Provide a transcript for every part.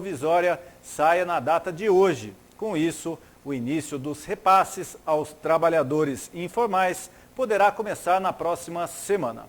provisória saia na data de hoje. Com isso, o início dos repasses aos trabalhadores informais poderá começar na próxima semana.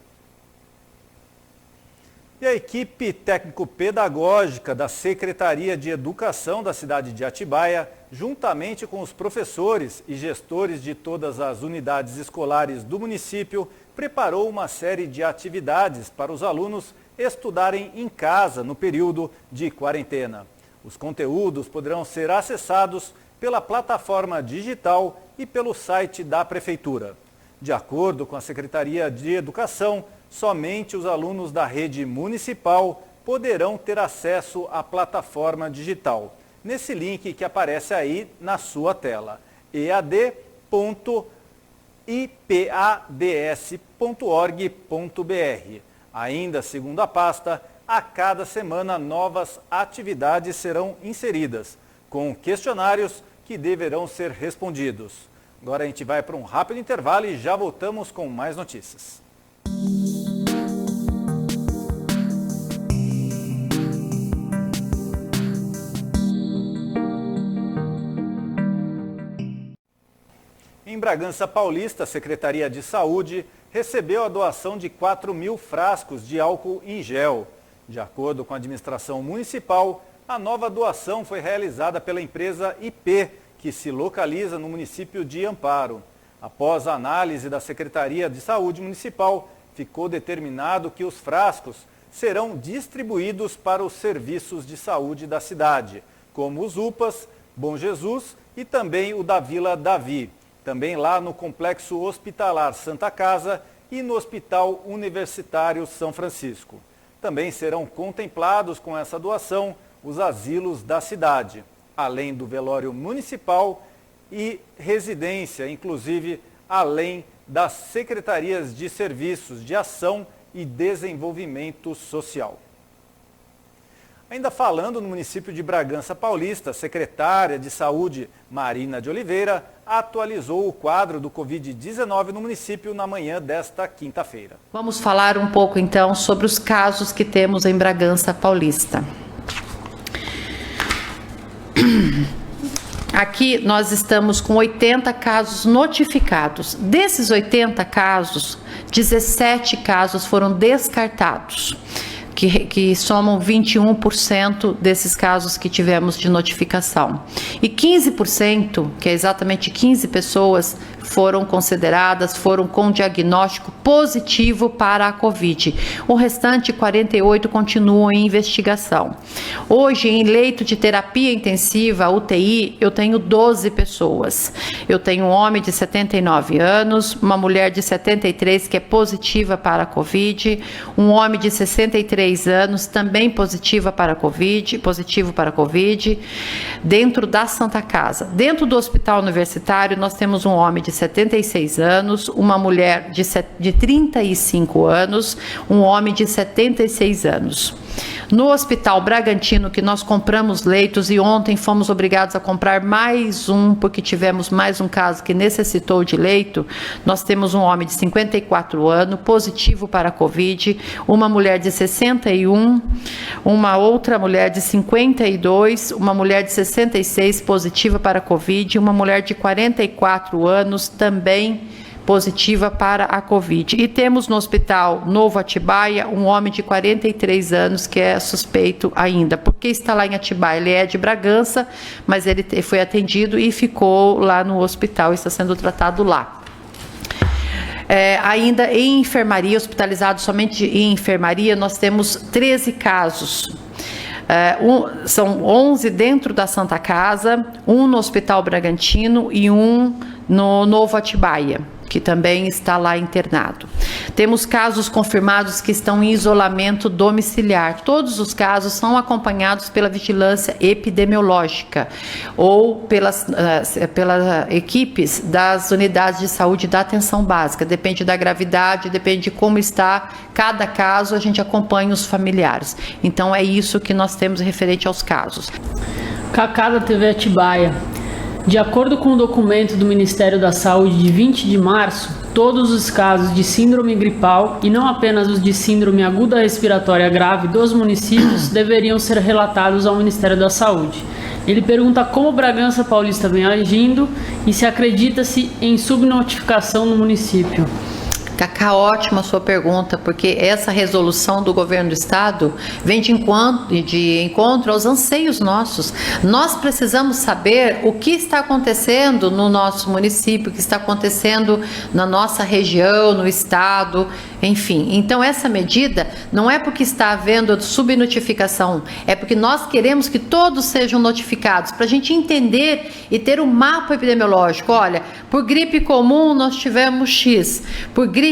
E a equipe técnico-pedagógica da Secretaria de Educação da cidade de Atibaia, juntamente com os professores e gestores de todas as unidades escolares do município, preparou uma série de atividades para os alunos estudarem em casa no período de quarentena. Os conteúdos poderão ser acessados pela plataforma digital e pelo site da Prefeitura. De acordo com a Secretaria de Educação, somente os alunos da rede municipal poderão ter acesso à plataforma digital. Nesse link que aparece aí na sua tela, ead.ipads.org.br. Ainda segundo a pasta, a cada semana novas atividades serão inseridas, com questionários que deverão ser respondidos. Agora a gente vai para um rápido intervalo e já voltamos com mais notícias. Em Bragança Paulista, a Secretaria de Saúde recebeu a doação de 4.000 frascos de álcool em gel. De acordo com a administração municipal, a nova doação foi realizada pela empresa IP, que se localiza no município de Amparo. Após a análise da Secretaria de Saúde Municipal, ficou determinado que os frascos serão distribuídos para os serviços de saúde da cidade, como os UPAs, Bom Jesus e também o da Vila Davi. Também lá no Complexo Hospitalar Santa Casa e no Hospital Universitário São Francisco. Também serão contemplados com essa doação os asilos da cidade, além do velório municipal e residência, inclusive além das secretarias de serviços de ação e desenvolvimento social. Ainda falando no município de Bragança Paulista, a secretária de Saúde, Marina de Oliveira, atualizou o quadro do Covid-19 no município na manhã desta quinta-feira. Vamos falar um pouco então sobre os casos que temos em Bragança Paulista. Aqui nós estamos com 80 casos notificados. Desses 80 casos, 17 casos foram descartados, que somam 21% desses casos que tivemos de notificação. E 15%, que é exatamente 15 pessoas, foram consideradas, foram com diagnóstico positivo para a Covid. O restante, 48, continuam em investigação. Hoje, em leito de terapia intensiva, UTI, eu tenho 12 pessoas. Eu tenho um homem de 79 anos, uma mulher de 73 que é positiva para a Covid, um homem de 63 anos também positivo para a Covid, dentro da Santa Casa. Dentro do Hospital Universitário, nós temos um homem de 76 anos, uma mulher de 35 anos, um homem de 76 anos. No Hospital Bragantino, que nós compramos leitos e ontem fomos obrigados a comprar mais um, porque tivemos mais um caso que necessitou de leito, nós temos um homem de 54 anos, positivo para a Covid, uma mulher de 61, uma outra mulher de 52, uma mulher de 66 positiva para a Covid, uma mulher de 44 anos também positiva para a Covid. E temos no Hospital Novo Atibaia um homem de 43 anos que é suspeito ainda. Porque está lá em Atibaia? Ele é de Bragança, mas ele foi atendido e ficou lá no hospital, está sendo tratado lá. Ainda em enfermaria, hospitalizado somente em enfermaria, nós temos 13 casos. São 11 dentro da Santa Casa, um no Hospital Bragantino e um no Novo Atibaia, que também está lá internado. Temos casos confirmados que estão em isolamento domiciliar. Todos os casos são acompanhados pela vigilância epidemiológica ou pelas equipes das unidades de saúde da atenção básica. Depende da gravidade, depende de como está cada caso, a gente acompanha os familiares. Então é isso que nós temos referente aos casos. Cacá da TV Atibaia. De acordo com o documento do Ministério da Saúde de 20 de março, todos os casos de síndrome gripal e não apenas os de síndrome aguda respiratória grave dos municípios deveriam ser relatados ao Ministério da Saúde. Ele pergunta como Bragança Paulista vem agindo e se acredita-se em subnotificação no município. Cacá, ótima a sua pergunta, porque essa resolução do governo do estado vem de encontro aos anseios nossos. Nós precisamos saber o que está acontecendo no nosso município, o que está acontecendo na nossa região, no estado, enfim. Então essa medida não é porque está havendo subnotificação, é porque nós queremos que todos sejam notificados, para a gente entender e ter um mapa epidemiológico. Olha, por gripe comum nós tivemos X, por gripe,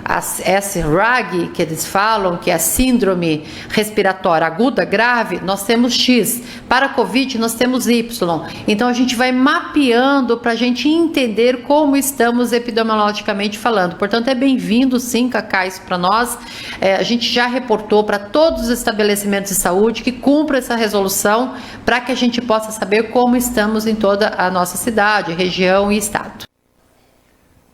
a SRAG, que eles falam, que é a síndrome respiratória aguda grave, nós temos X. Para a Covid, nós temos Y. Então, a gente vai mapeando para a gente entender como estamos epidemiologicamente falando. Portanto, é bem-vindo, sim, Cacá, isso para nós. A gente já reportou para todos os estabelecimentos de saúde que cumpram essa resolução para que a gente possa saber como estamos em toda a nossa cidade, região e estado.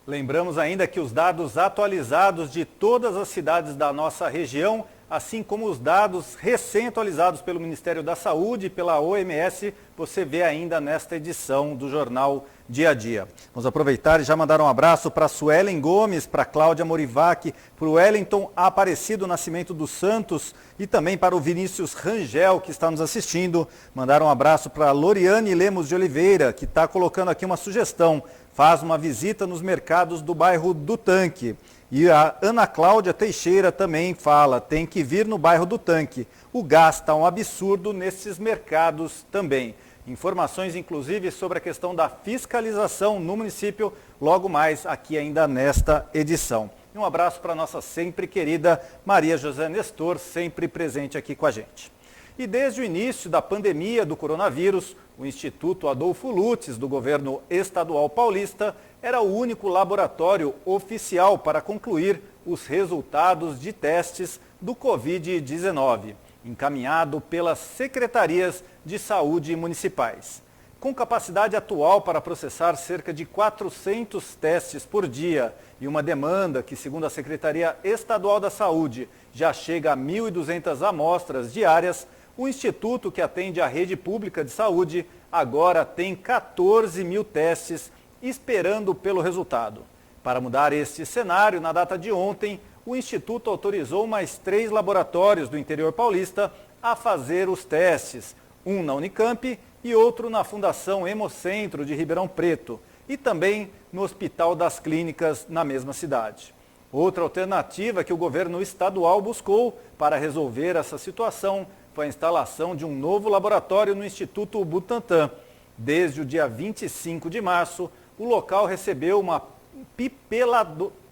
Lembramos ainda que os dados atualizados de todas as cidades da nossa região, assim como os dados recém-atualizados pelo Ministério da Saúde e pela OMS, você vê ainda nesta edição do Jornal Dia a Dia. Vamos aproveitar e já mandar um abraço para a Suelen Gomes, para a Cláudia Morivac, para o Wellington Aparecido Nascimento dos Santos e também para o Vinícius Rangel, que está nos assistindo. Mandar um abraço para a Loriane Lemos de Oliveira, que está colocando aqui uma sugestão. Faz uma visita nos mercados do bairro do Tanque. E a Ana Cláudia Teixeira também fala, tem que vir no bairro do Tanque. O gás está um absurdo nesses mercados também. Informações, inclusive, sobre a questão da fiscalização no município, logo mais aqui ainda nesta edição. E um abraço para a nossa sempre querida Maria José Nestor, sempre presente aqui com a gente. E desde o início da pandemia do coronavírus, o Instituto Adolfo Lutz, do governo estadual paulista, era o único laboratório oficial para concluir os resultados de testes do Covid-19, encaminhado pelas secretarias de saúde municipais. Com capacidade atual para processar cerca de 400 testes por dia e uma demanda que, segundo a Secretaria Estadual da Saúde, já chega a 1.200 amostras diárias, o Instituto, que atende a rede pública de saúde, agora tem 14 mil testes esperando pelo resultado. Para mudar este cenário, na data de ontem, o Instituto autorizou mais 3 laboratórios do interior paulista a fazer os testes, um na Unicamp e outro na Fundação Hemocentro de Ribeirão Preto e também no Hospital das Clínicas na mesma cidade. Outra alternativa que o governo estadual buscou para resolver essa situação foi a instalação de um novo laboratório no Instituto Butantan. Desde o dia 25 de março, o local recebeu uma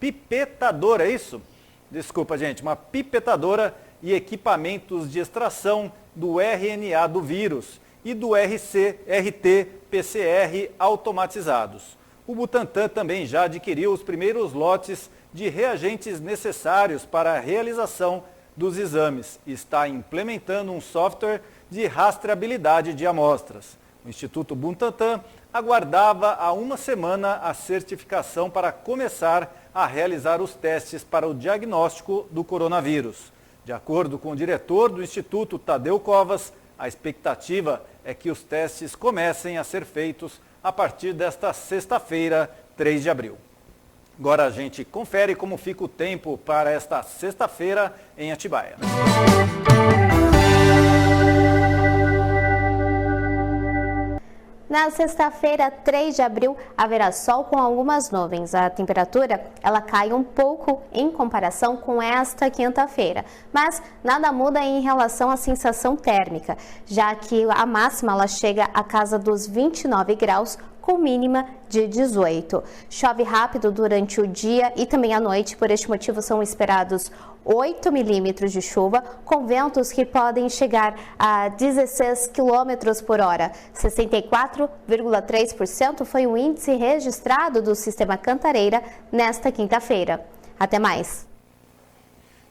pipetadora, é isso? Desculpa, gente, uma pipetadora e equipamentos de extração do RNA do vírus e do RT-PCR automatizados. O Butantan também já adquiriu os primeiros lotes de reagentes necessários para a realização dos exames e está implementando um software de rastreabilidade de amostras. O Instituto Butantan aguardava há uma semana a certificação para começar a realizar os testes para o diagnóstico do coronavírus. De acordo com o diretor do Instituto, Tadeu Covas, a expectativa é que os testes comecem a ser feitos a partir desta sexta-feira, 3 de abril. Agora a gente confere como fica o tempo para esta sexta-feira em Atibaia. Na sexta-feira, 3 de abril, haverá sol com algumas nuvens. A temperatura ela cai um pouco em comparação com esta quinta-feira, mas nada muda em relação à sensação térmica, já que a máxima ela chega à casa dos 29 graus, com mínima de 18. Chove rápido durante o dia e também à noite, por este motivo são esperados 8 milímetros de chuva, com ventos que podem chegar a 16 km por hora. 64,3% foi o índice registrado do Sistema Cantareira nesta quinta-feira. Até mais.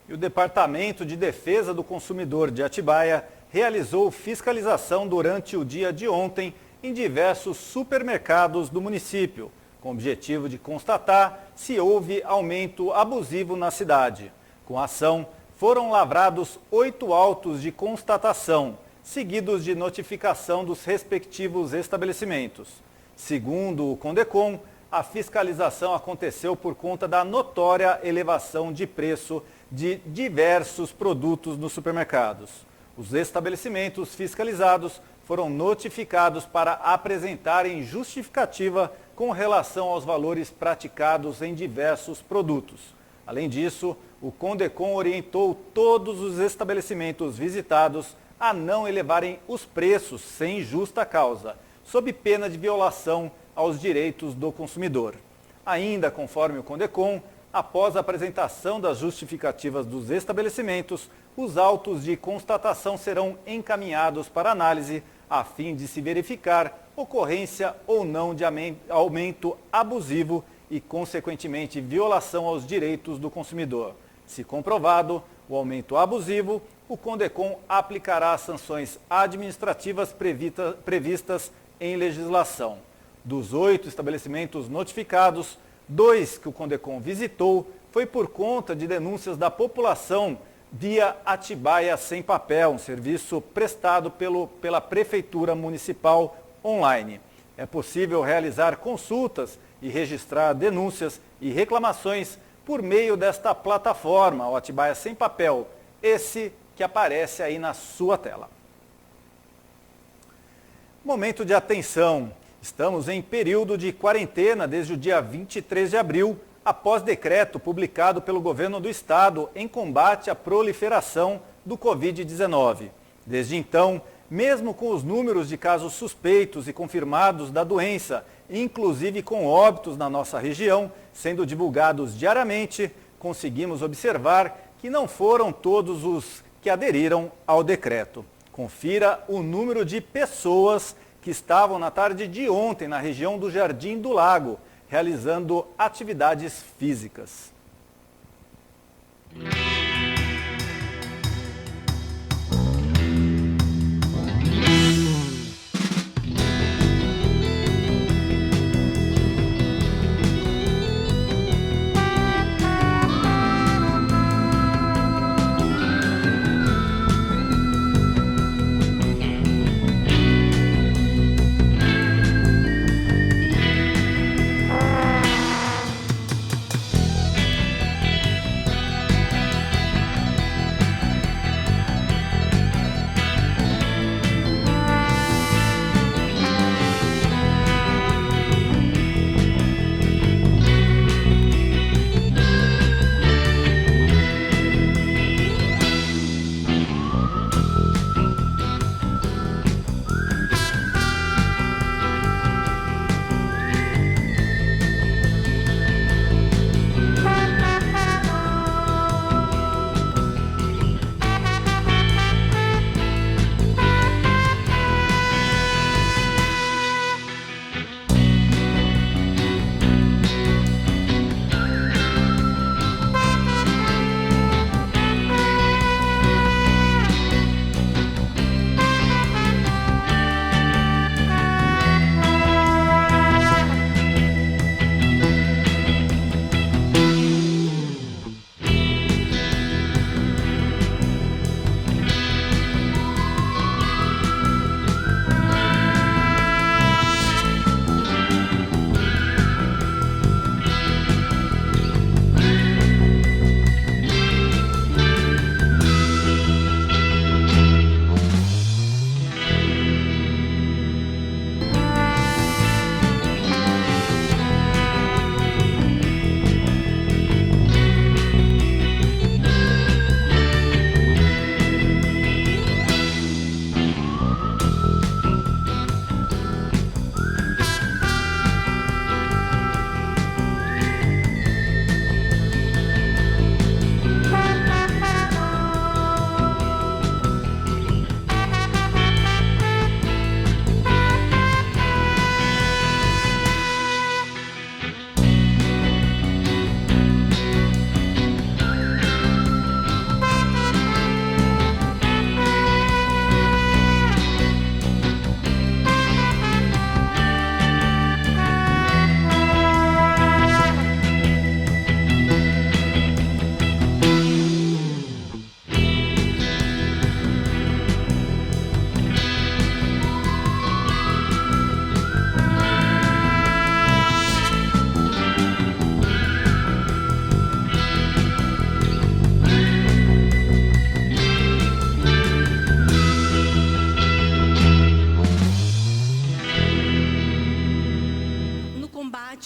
E o Departamento de Defesa do Consumidor de Atibaia realizou fiscalização durante o dia de ontem em diversos supermercados do município. com o objetivo de constatar se houve aumento abusivo na cidade. Com a ação, foram lavrados 8 autos de constatação, seguidos de notificação dos respectivos estabelecimentos. Segundo o CONDECOM, a fiscalização aconteceu por conta da notória elevação de preço de diversos produtos nos supermercados. Os estabelecimentos fiscalizados foram notificados para apresentarem justificativa com relação aos valores praticados em diversos produtos. Além disso, o CONDECOM orientou todos os estabelecimentos visitados a não elevarem os preços sem justa causa, sob pena de violação aos direitos do consumidor. Ainda conforme o CONDECOM, após a apresentação das justificativas dos estabelecimentos, os autos de constatação serão encaminhados para análise a fim de se verificar ocorrência ou não de aumento abusivo e, consequentemente, violação aos direitos do consumidor. Se comprovado o aumento abusivo, o CONDECOM aplicará as sanções administrativas previstas em legislação. Dos 8 estabelecimentos notificados, 2 que o CONDECOM visitou foi por conta de denúncias da população via Atibaia Sem Papel, um serviço prestado pela Prefeitura Municipal online. É possível realizar consultas e registrar denúncias e reclamações por meio desta plataforma, o Atibaia Sem Papel, esse que aparece aí na sua tela. Momento de atenção. Estamos em período de quarentena desde o dia 23 de abril, após decreto publicado pelo governo do estado em combate à proliferação do Covid-19. Desde então, mesmo com os números de casos suspeitos e confirmados da doença, inclusive com óbitos na nossa região, sendo divulgados diariamente, conseguimos observar que não foram todos os que aderiram ao decreto. Confira o número de pessoas que estavam na tarde de ontem na região do Jardim do Lago, realizando atividades físicas.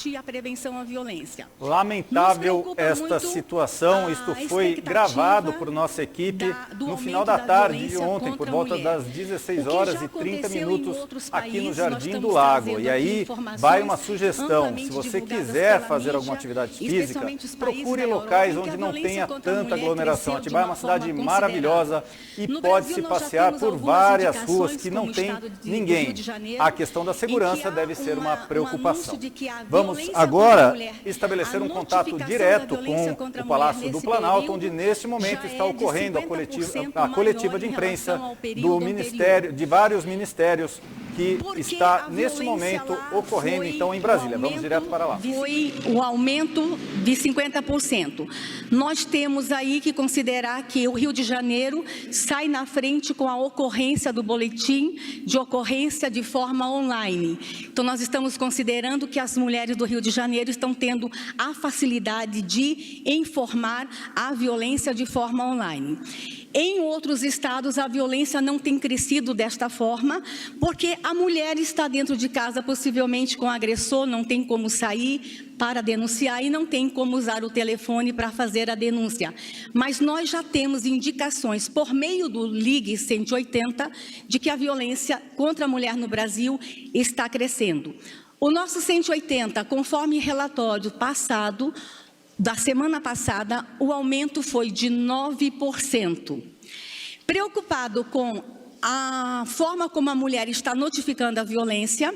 combate e a prevenção à violência. Lamentável esta situação. Isto foi gravado por nossa equipe no final da tarde de ontem, por volta das 16 horas e 30 minutos, aqui no Jardim do Lago. E aí vai uma sugestão: se você quiser fazer alguma atividade física, procure locais onde não tenha tanta aglomeração. Atibaia é uma cidade maravilhosa e pode-se passear por várias ruas que não tem ninguém. A questão da segurança deve ser uma preocupação. Vamos agora estabelecer um contato direto com o Palácio do Planalto, onde neste momento está ocorrendo a coletiva de imprensa do Ministério, de vários ministérios, que está nesse momento ocorrendo então em Brasília. Vamos direto para lá. Foi o aumento de 50%. Nós temos aí que considerar que o Rio de Janeiro sai na frente com a ocorrência do boletim de ocorrência de forma online. Então nós estamos considerando que as mulheres do Rio de Janeiro estão tendo a facilidade de informar a violência de forma online. Em outros estados, a violência não tem crescido desta forma, porque a mulher está dentro de casa, possivelmente com o agressor, não tem como sair para denunciar e não tem como usar o telefone para fazer a denúncia. Mas nós já temos indicações, por meio do Ligue 180, de que a violência contra a mulher no Brasil está crescendo. O nosso 180, conforme relatório passado, da semana passada, o aumento foi de 9%. Preocupado com a forma como a mulher está notificando a violência,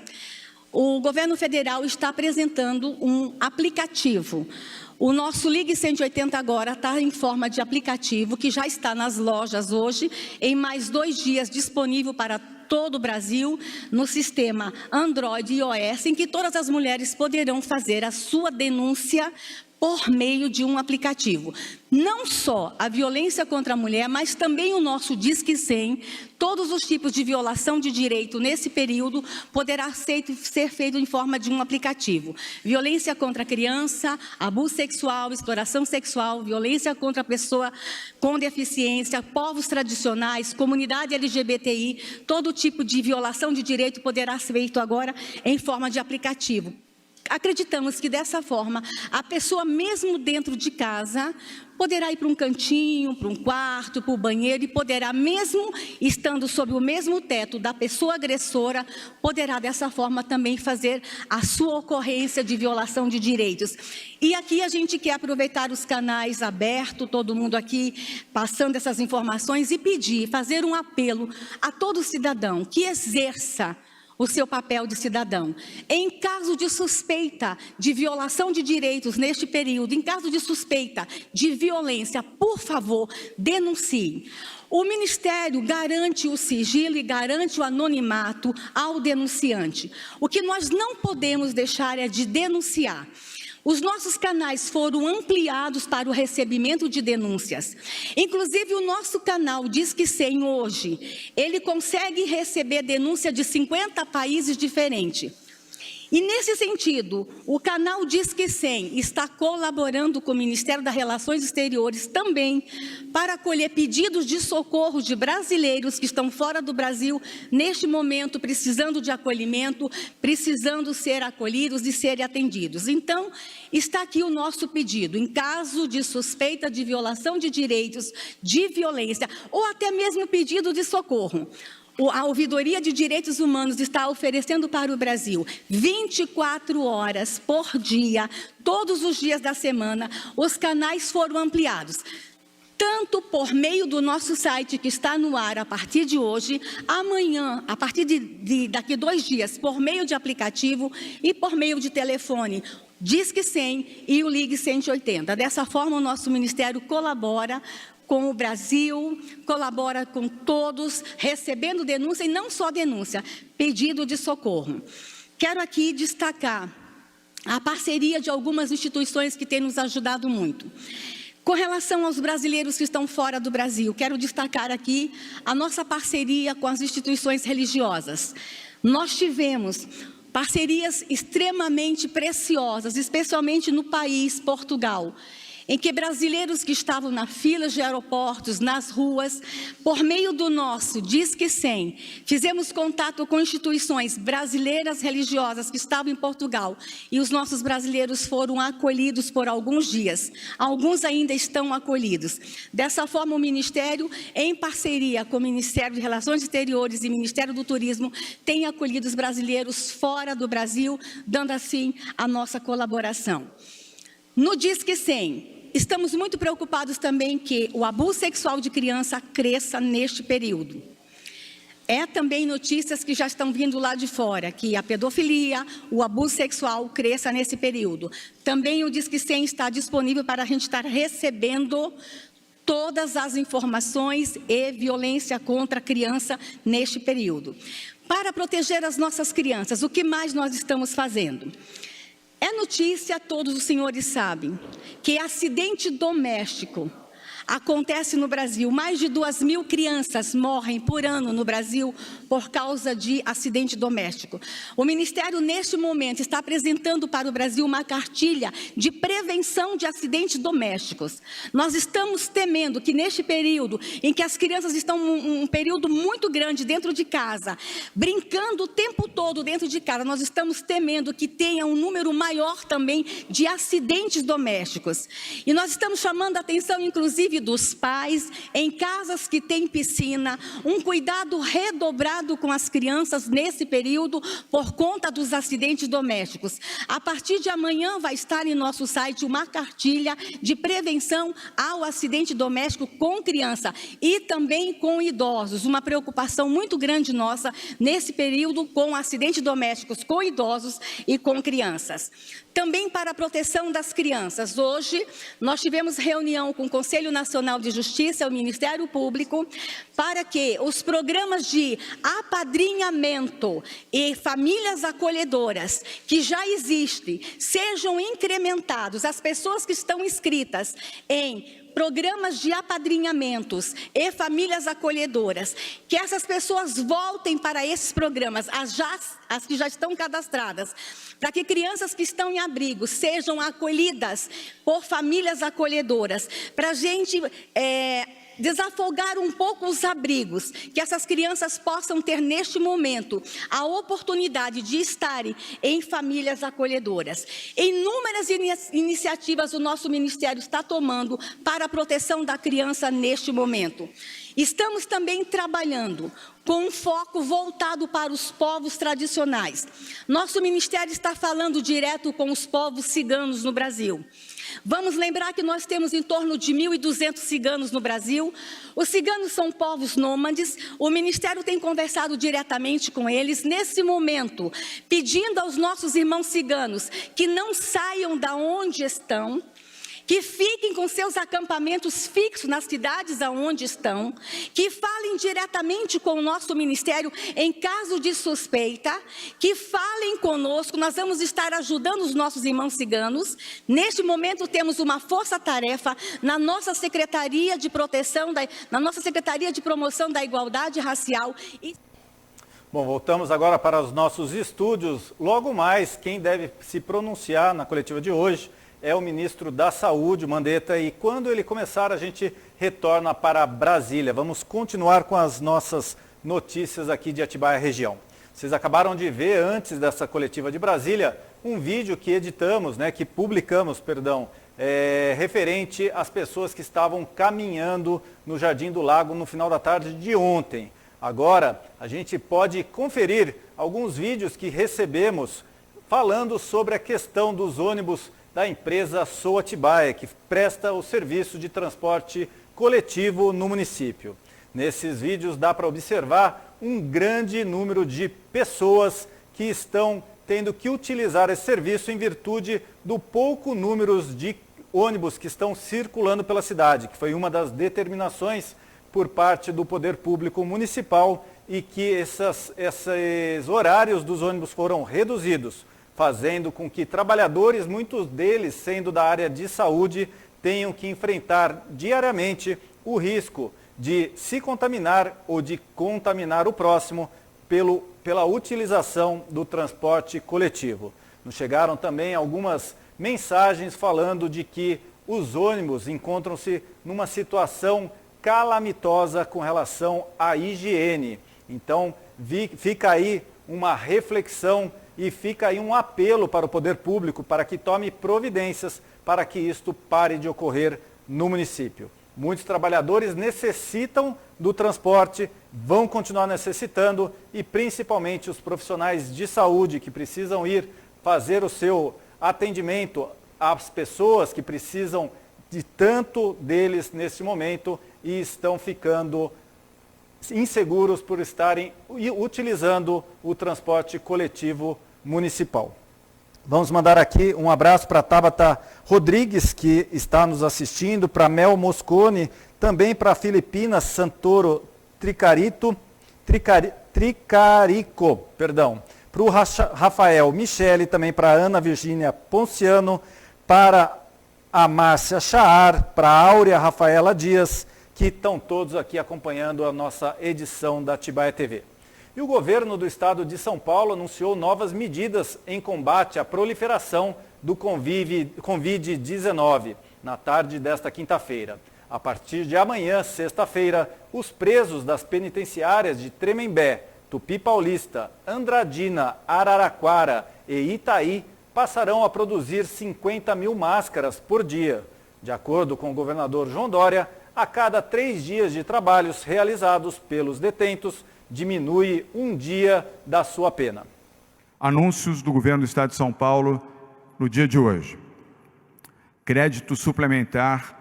o governo federal está apresentando um aplicativo. O nosso Ligue 180 agora está em forma de aplicativo, que já está nas lojas hoje, em mais 2 dias disponível para todo o Brasil, no sistema Android e iOS, em que todas as mulheres poderão fazer a sua denúncia por meio de um aplicativo. Não só a violência contra a mulher, mas também o nosso Disque 100, todos os tipos de violação de direito nesse período poderá ser feito em forma de um aplicativo. Violência contra a criança, abuso sexual, exploração sexual, violência contra a pessoa com deficiência, povos tradicionais, comunidade LGBTI, todo tipo de violação de direito poderá ser feito agora em forma de aplicativo. Acreditamos que dessa forma, a pessoa mesmo dentro de casa poderá ir para um cantinho, para um quarto, para o banheiro e poderá, mesmo estando sob o mesmo teto da pessoa agressora, poderá dessa forma também fazer a sua ocorrência de violação de direitos. E aqui a gente quer aproveitar os canais abertos, todo mundo aqui passando essas informações e pedir, fazer um apelo a todo cidadão que exerça o seu papel de cidadão. Em caso de suspeita de violação de direitos neste período, em caso de suspeita de violência, por favor, denuncie. O Ministério garante o sigilo e garante o anonimato ao denunciante. O que nós não podemos deixar é de denunciar. Os nossos canais foram ampliados para o recebimento de denúncias. Inclusive, o nosso canal Disque 100 hoje, ele consegue receber denúncia de 50 países diferentes. E, nesse sentido, o canal Disque 100 está colaborando com o Ministério das Relações Exteriores também para acolher pedidos de socorro de brasileiros que estão fora do Brasil, neste momento, precisando de acolhimento, precisando ser acolhidos e serem atendidos. Então, está aqui o nosso pedido. Em caso de suspeita de violação de direitos, de violência, ou até mesmo pedido de socorro, a Ouvidoria de Direitos Humanos está oferecendo para o Brasil 24 horas por dia, todos os dias da semana. Os canais foram ampliados, tanto por meio do nosso site, que está no ar a partir de hoje, amanhã, a partir daqui 2 dias, por meio de aplicativo e por meio de telefone, Disque 100 e o Ligue 180. Dessa forma, o nosso Ministério colabora com o Brasil, colabora com todos, recebendo denúncia, e não só denúncia, pedido de socorro. Quero aqui destacar a parceria de algumas instituições que têm nos ajudado muito. Com relação aos brasileiros que estão fora do Brasil, quero destacar aqui a nossa parceria com as instituições religiosas. Nós tivemos parcerias extremamente preciosas, especialmente no país Portugal, em que brasileiros que estavam na fila de aeroportos, nas ruas, por meio do nosso Disque 100, fizemos contato com instituições brasileiras religiosas que estavam em Portugal e os nossos brasileiros foram acolhidos por alguns dias. Alguns ainda estão acolhidos. Dessa forma, o Ministério, em parceria com o Ministério de Relações Exteriores e Ministério do Turismo, tem acolhido os brasileiros fora do Brasil, dando assim a nossa colaboração. No Disque 100, estamos muito preocupados também que o abuso sexual de criança cresça neste período. É também notícias que já estão vindo lá de fora, que a pedofilia, o abuso sexual cresça nesse período. Também o Disque 100 está disponível para a gente estar recebendo todas as informações e violência contra a criança neste período. Para proteger as nossas crianças, o que mais nós estamos fazendo? É notícia, todos os senhores sabem, que acidente doméstico acontece no Brasil. Mais de 2.000 crianças morrem por ano no Brasil por causa de acidente doméstico. O Ministério, neste momento, está apresentando para o Brasil uma cartilha de prevenção de acidentes domésticos. Nós estamos temendo que neste período, em que as crianças estão um período muito grande dentro de casa, brincando o tempo todo dentro de casa, nós estamos temendo que tenha um número maior também de acidentes domésticos. E nós estamos chamando a atenção, inclusive, dos pais, em casas que têm piscina, um cuidado redobrado com as crianças nesse período por conta dos acidentes domésticos. A partir de amanhã vai estar em nosso site uma cartilha de prevenção ao acidente doméstico com criança e também com idosos. Uma preocupação muito grande nossa nesse período com acidentes domésticos com idosos e com crianças. Também para a proteção das crianças. Hoje, nós tivemos reunião com o Conselho Nacional de Justiça, o Ministério Público, para que os programas de apadrinhamento e famílias acolhedoras que já existem sejam incrementados. As pessoas que estão inscritas em programas de apadrinhamentos e famílias acolhedoras, que essas pessoas voltem para esses programas, as que já estão cadastradas, para que crianças que estão em abrigo sejam acolhidas por famílias acolhedoras, para a gente desafogar um pouco os abrigos, que essas crianças possam ter neste momento a oportunidade de estarem em famílias acolhedoras. Inúmeras iniciativas o nosso Ministério está tomando para a proteção da criança neste momento. Estamos também trabalhando com um foco voltado para os povos tradicionais. Nosso Ministério está falando direto com os povos ciganos no Brasil. Vamos lembrar que nós temos em torno de 1.200 ciganos no Brasil. Os ciganos são povos nômades. O Ministério tem conversado diretamente com eles nesse momento, pedindo aos nossos irmãos ciganos que não saiam da onde estão, que fiquem com seus acampamentos fixos nas cidades aonde estão, que falem diretamente com o nosso Ministério em caso de suspeita, que falem conosco. Nós vamos estar ajudando os nossos irmãos ciganos. Neste momento temos uma força-tarefa na nossa Secretaria de Proteção, na nossa Secretaria de Promoção da Igualdade Racial. Bom, voltamos agora para os nossos estúdios. Logo mais, quem deve se pronunciar na coletiva de hoje é o ministro da Saúde, Mandetta, e quando ele começar a gente retorna para Brasília. Vamos continuar com as nossas notícias aqui de Atibaia região. Vocês acabaram de ver, antes dessa coletiva de Brasília, um vídeo que editamos, que publicamos, referente às pessoas que estavam caminhando no Jardim do Lago no final da tarde de ontem. Agora, a gente pode conferir alguns vídeos que recebemos falando sobre a questão dos ônibus da empresa Sou Atibaia, que presta o serviço de transporte coletivo no município. Nesses vídeos dá para observar um grande número de pessoas que estão tendo que utilizar esse serviço em virtude do pouco número de ônibus que estão circulando pela cidade, que foi uma das determinações por parte do Poder Público Municipal e que esses horários dos ônibus foram reduzidos, fazendo com que trabalhadores, muitos deles sendo da área de saúde, tenham que enfrentar diariamente o risco de se contaminar ou de contaminar o próximo pela utilização do transporte coletivo. Nos chegaram também algumas mensagens falando de que os ônibus encontram-se numa situação calamitosa com relação à higiene. Então, fica aí uma reflexão e fica aí um apelo para o poder público para que tome providências para que isto pare de ocorrer no município. Muitos trabalhadores necessitam do transporte, vão continuar necessitando e principalmente os profissionais de saúde que precisam ir fazer o seu atendimento às pessoas que precisam de tanto deles neste momento e estão ficando inseguros por estarem utilizando o transporte coletivo municipal. Vamos mandar aqui um abraço para a Tabata Rodrigues, que está nos assistindo, para Mel Moscone, também para Filipinas Santoro Tricarico, para o Rafael Michele, também para a Ana Virgínia Ponciano, para a Márcia Chaar, para a Áurea Rafaela Dias, que estão todos aqui acompanhando a nossa edição da Atibaia TV. E o governo do estado de São Paulo anunciou novas medidas em combate à proliferação do Covid-19 na tarde desta quinta-feira. A partir de amanhã, sexta-feira, os presos das penitenciárias de Tremembé, Tupi Paulista, Andradina, Araraquara e Itaí passarão a produzir 50 mil máscaras por dia. De acordo com o governador João Dória, a cada 3 dias de trabalhos realizados pelos detentos, diminui um dia da sua pena. Anúncios do governo do estado de São Paulo no dia de hoje. Crédito suplementar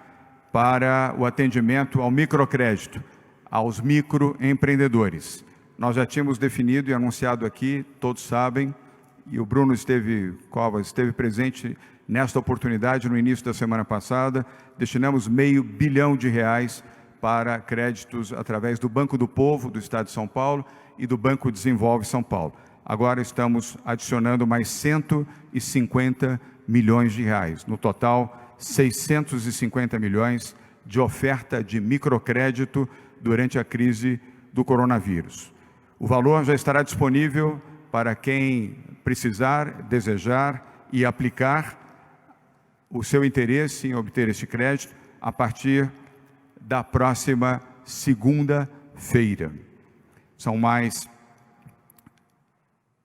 para o atendimento ao microcrédito, aos microempreendedores. Nós já tínhamos definido e anunciado aqui, todos sabem, e o Bruno Covas esteve presente nesta oportunidade no início da semana passada, destinamos R$500 bilhão para créditos através do Banco do Povo do Estado de São Paulo e do Banco Desenvolve São Paulo. Agora estamos adicionando mais R$150 milhões. No total, 650 milhões de oferta de microcrédito durante a crise do coronavírus. O valor já estará disponível para quem precisar, desejar e aplicar o seu interesse em obter este crédito a partir da próxima segunda-feira. São mais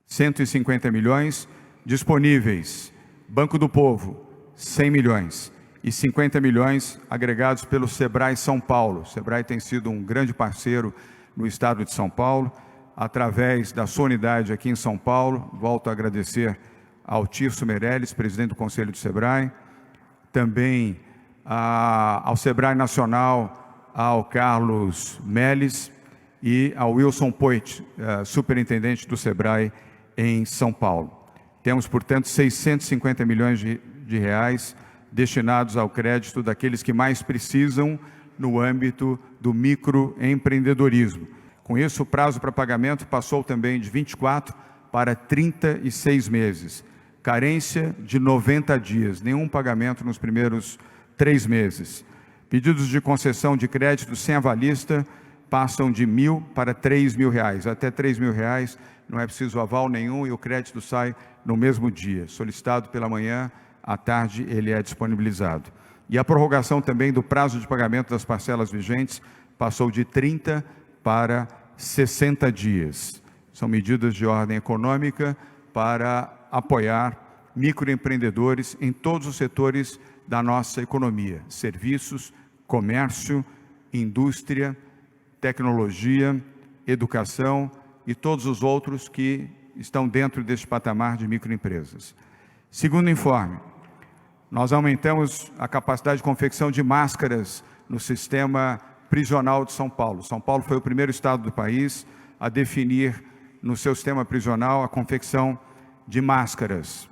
150 milhões disponíveis. Banco do Povo, 100 milhões. E 50 milhões agregados pelo Sebrae São Paulo. O Sebrae tem sido um grande parceiro no estado de São Paulo, através da sua unidade aqui em São Paulo. Volto a agradecer ao Tirso Meirelles, presidente do Conselho do Sebrae, também ao Sebrae Nacional, ao Carlos Melles e ao Wilson Poit, superintendente do Sebrae em São Paulo. Temos, portanto, 650 milhões de reais destinados ao crédito daqueles que mais precisam no âmbito do microempreendedorismo. Com isso, o prazo para pagamento passou também de 24 para 36 meses. Carência de 90 dias, nenhum pagamento nos primeiros 3 meses. Pedidos de concessão de crédito sem avalista passam de R$1.000 para R$3.000. Até R$3.000 não é preciso aval nenhum e o crédito sai no mesmo dia. Solicitado pela manhã, à tarde ele é disponibilizado. E a prorrogação também do prazo de pagamento das parcelas vigentes passou de 30 para 60 dias. São medidas de ordem econômica para apoiar microempreendedores em todos os setores da nossa economia: serviços, comércio, indústria, tecnologia, educação e todos os outros que estão dentro deste patamar de microempresas. Segundo informe, nós aumentamos a capacidade de confecção de máscaras no sistema prisional de São Paulo. São Paulo foi o primeiro estado do país a definir no seu sistema prisional a confecção de máscaras.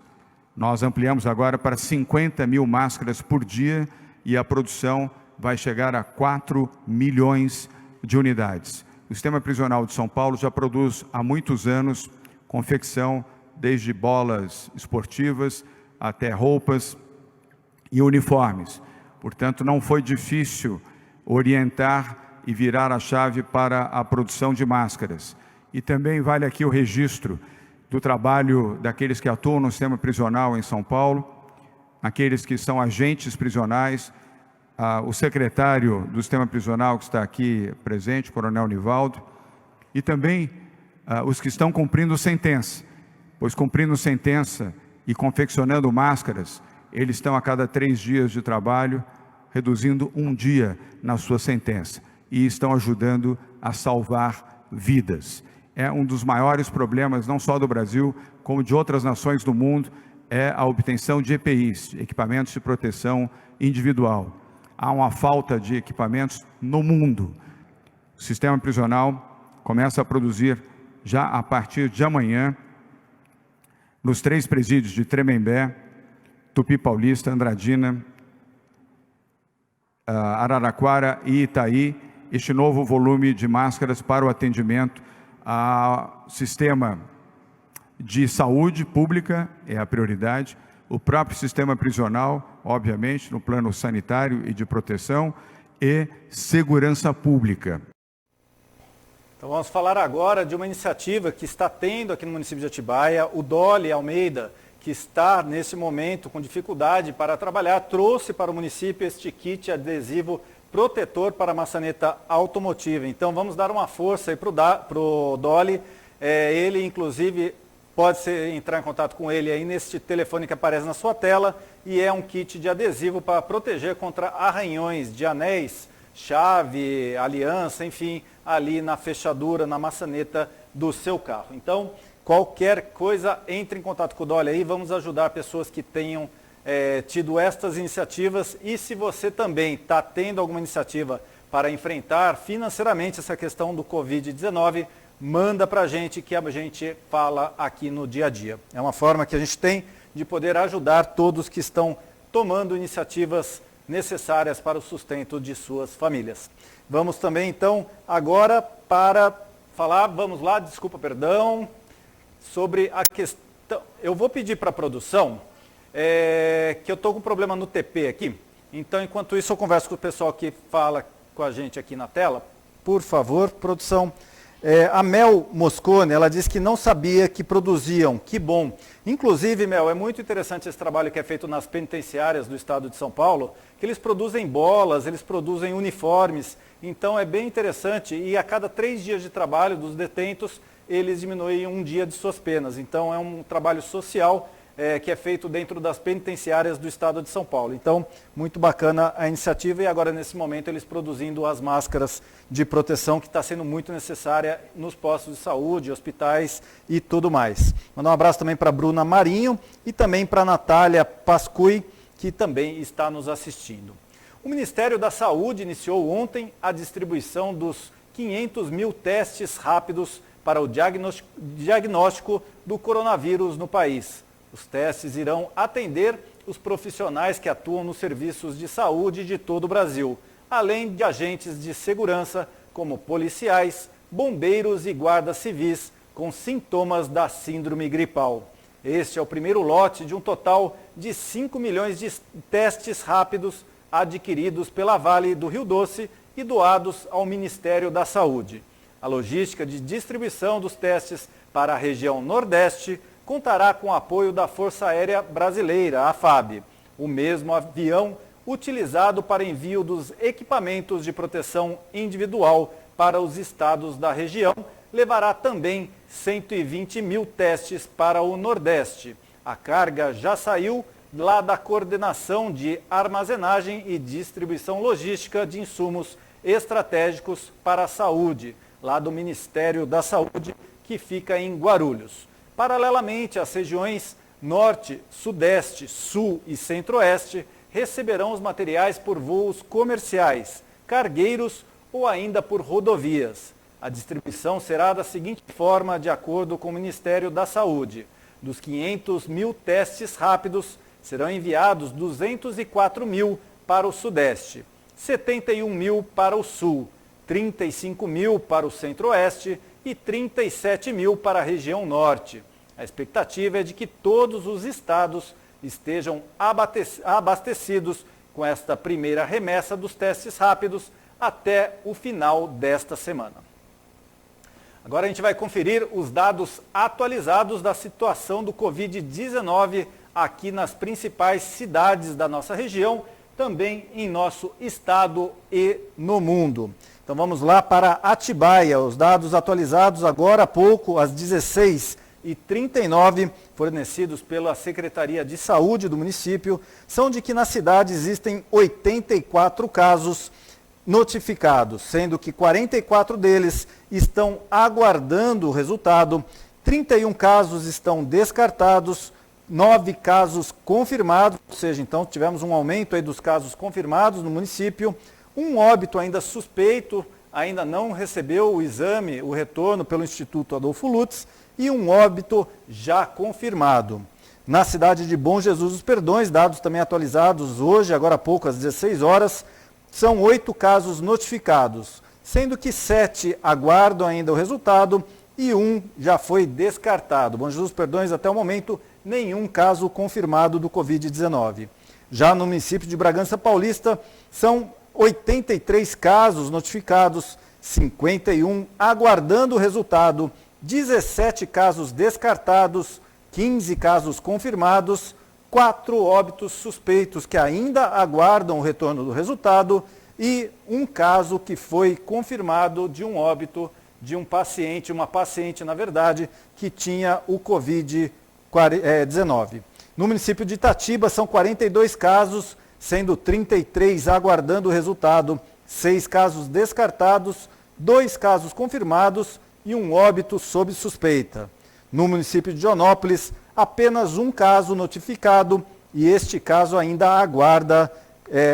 Nós ampliamos agora para 50 mil máscaras por dia e a produção vai chegar a 4 milhões de unidades. O sistema prisional de São Paulo já produz há muitos anos confecção desde bolas esportivas até roupas e uniformes. Portanto, não foi difícil orientar e virar a chave para a produção de máscaras. E também vale aqui o registro do trabalho daqueles que atuam no sistema prisional em São Paulo. aqueles que são agentes prisionais, o secretário do sistema prisional que está aqui presente, o Coronel Nivaldo, e também os que estão cumprindo sentença, pois cumprindo sentença e confeccionando máscaras, eles estão a cada 3 dias de trabalho, reduzindo 1 dia na sua sentença, e estão ajudando a salvar vidas. É um dos maiores problemas, não só do Brasil, como de outras nações do mundo, é a obtenção de EPIs, equipamentos de proteção individual. Há uma falta de equipamentos no mundo. O sistema prisional começa a produzir, já a partir de amanhã, nos 3 presídios de Tremembé, Tupi Paulista, Andradina, Araraquara e Itaí, este novo volume de máscaras para o atendimento ao sistema de saúde pública, é a prioridade, o próprio sistema prisional, obviamente, no plano sanitário e de proteção, e segurança pública. Então vamos falar agora de uma iniciativa que está tendo aqui no município de Atibaia. O Dolly Almeida, que está nesse momento com dificuldade para trabalhar, trouxe para o município este kit adesivo protetor para maçaneta automotiva. Então vamos dar uma força aí para o Dolly. Ele, inclusive, pode entrar em contato com ele aí neste telefone que aparece na sua tela, e é um kit de adesivo para proteger contra arranhões de anéis, chave, aliança, enfim, ali na fechadura, na maçaneta do seu carro. Então, qualquer coisa, entre em contato com o Dolly aí, vamos ajudar pessoas que tenham tido estas iniciativas, e se você também está tendo alguma iniciativa para enfrentar financeiramente essa questão do Covid-19, manda para a gente, que a gente fala aqui no dia a dia. É uma forma que a gente tem de poder ajudar todos que estão tomando iniciativas necessárias para o sustento de suas famílias. Vamos também, então, agora para falar, sobre a questão. Eu vou pedir para a produção, que eu estou com problema no TP aqui, então, enquanto isso, eu converso com o pessoal que fala com a gente aqui na tela. Por favor, produção. A Mel Moscone, ela disse que não sabia que produziam, que bom. Inclusive, Mel, é muito interessante esse trabalho que é feito nas penitenciárias do estado de São Paulo, que eles produzem bolas, eles produzem uniformes, então é bem interessante, e a cada 3 dias de trabalho dos detentos, eles diminuem 1 dia de suas penas. Então é um trabalho social que é feito dentro das penitenciárias do estado de São Paulo. Então, muito bacana a iniciativa, e agora nesse momento eles produzindo as máscaras de proteção, que está sendo muito necessária nos postos de saúde, hospitais e tudo mais. Mandar um abraço também para a Bruna Marinho e também para a Natália Pascui, que também está nos assistindo. O Ministério da Saúde iniciou ontem a distribuição dos 500 mil testes rápidos para o diagnóstico do coronavírus no país. Os testes irão atender os profissionais que atuam nos serviços de saúde de todo o Brasil, além de agentes de segurança, como policiais, bombeiros e guardas civis, com sintomas da síndrome gripal. Este é o primeiro lote de um total de 5 milhões de testes rápidos adquiridos pela Vale do Rio Doce e doados ao Ministério da Saúde. A logística de distribuição dos testes para a região Nordeste contará com o apoio da Força Aérea Brasileira, a FAB. O mesmo avião utilizado para envio dos equipamentos de proteção individual para os estados da região levará também 120 mil testes para o Nordeste. A carga já saiu lá da Coordenação de Armazenagem e Distribuição Logística de Insumos Estratégicos para a Saúde, lá do Ministério da Saúde, que fica em Guarulhos. Paralelamente, as regiões Norte, Sudeste, Sul e Centro-Oeste receberão os materiais por voos comerciais, cargueiros ou ainda por rodovias. A distribuição será da seguinte forma, de acordo com o Ministério da Saúde. Dos 500 mil testes rápidos, serão enviados 204 mil para o Sudeste, 71 mil para o Sul, 35 mil para o Centro-Oeste e 37 mil para a região Norte. A expectativa é de que todos os estados estejam abastecidos com esta primeira remessa dos testes rápidos até o final desta semana. Agora a gente vai conferir os dados atualizados da situação do Covid-19 aqui nas principais cidades da nossa região, também em nosso estado e no mundo. Então vamos lá para Atibaia, os dados atualizados agora há pouco, às 16h39, fornecidos pela Secretaria de Saúde do município, são de que na cidade existem 84 casos notificados, sendo que 44 deles estão aguardando o resultado, 31 casos estão descartados, 9 casos confirmados, ou seja, então tivemos um aumento aí dos casos confirmados no município, um óbito ainda suspeito, ainda não recebeu o exame, o retorno pelo Instituto Adolfo Lutz, e um óbito já confirmado. Na cidade de Bom Jesus dos Perdões, dados também atualizados hoje, agora há pouco, às 16 horas, são 8 casos notificados, sendo que 7 aguardam ainda o resultado e 1 já foi descartado. Bom Jesus dos Perdões, até o momento, nenhum caso confirmado do Covid-19. Já no município de Bragança Paulista, são 83 casos notificados, 51 aguardando o resultado, 17 casos descartados, 15 casos confirmados, 4 óbitos suspeitos que ainda aguardam o retorno do resultado e um caso que foi confirmado de um óbito de um paciente, uma paciente, na verdade, que tinha o Covid-19. No município de Itatiba, são 42 casos, sendo 33 aguardando o resultado, 6 casos descartados, 2 casos confirmados e um óbito sob suspeita. No município de Joanópolis, apenas um caso notificado e este caso ainda aguarda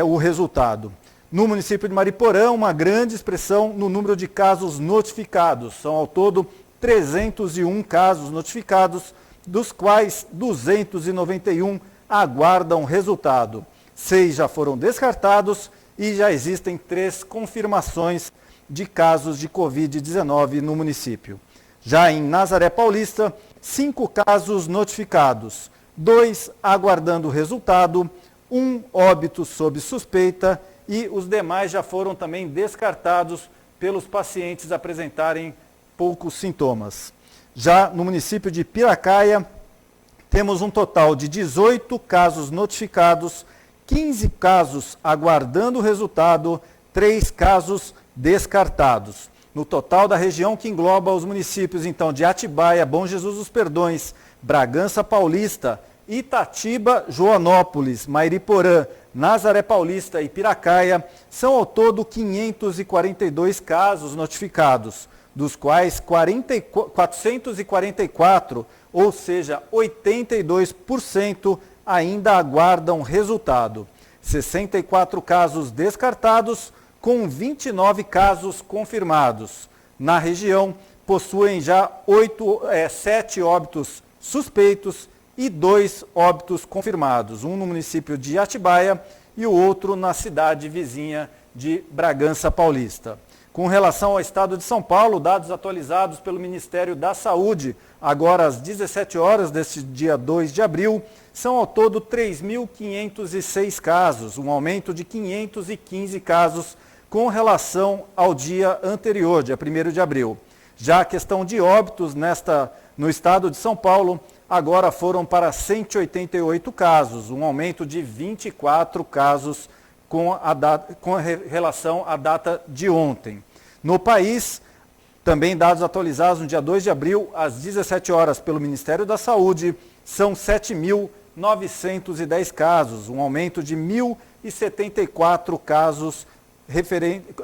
o resultado. No município de Mariporã, uma grande expressão no número de casos notificados. São ao todo 301 casos notificados, dos quais 291 aguardam resultado. 6 já foram descartados e já existem 3 confirmações de casos de Covid-19 no município. Já em Nazaré Paulista, 5 casos notificados, 2 aguardando resultado, 1 óbito sob suspeita e os demais já foram também descartados pelos pacientes apresentarem poucos sintomas. Já no município de Piracaia, temos um total de 18 casos notificados, 15 casos aguardando o resultado, 3 casos descartados. No total da região que engloba os municípios, então, de Atibaia, Bom Jesus dos Perdões, Bragança Paulista, Itatiba, Joanópolis, Mariporã, Nazaré Paulista e Piracaia, são ao todo 542 casos notificados, dos quais 444, ou seja, 82%, ainda aguardam resultado. 64 casos descartados, com 29 casos confirmados. Na região, possuem já 7 óbitos suspeitos e 2 óbitos confirmados, um no município de Atibaia e o outro na cidade vizinha de Bragança Paulista. Com relação ao estado de São Paulo, dados atualizados pelo Ministério da Saúde, agora às 17 horas deste dia 2 de abril, são ao todo 3.506 casos, um aumento de 515 casos com relação ao dia anterior, dia 1º de abril. Já a questão de óbitos no estado de São Paulo, agora foram para 188 casos, um aumento de 24 casos com relação à data de ontem. No país, também dados atualizados no dia 2 de abril, às 17 horas pelo Ministério da Saúde, são 7.910 casos, um aumento de 1.074 casos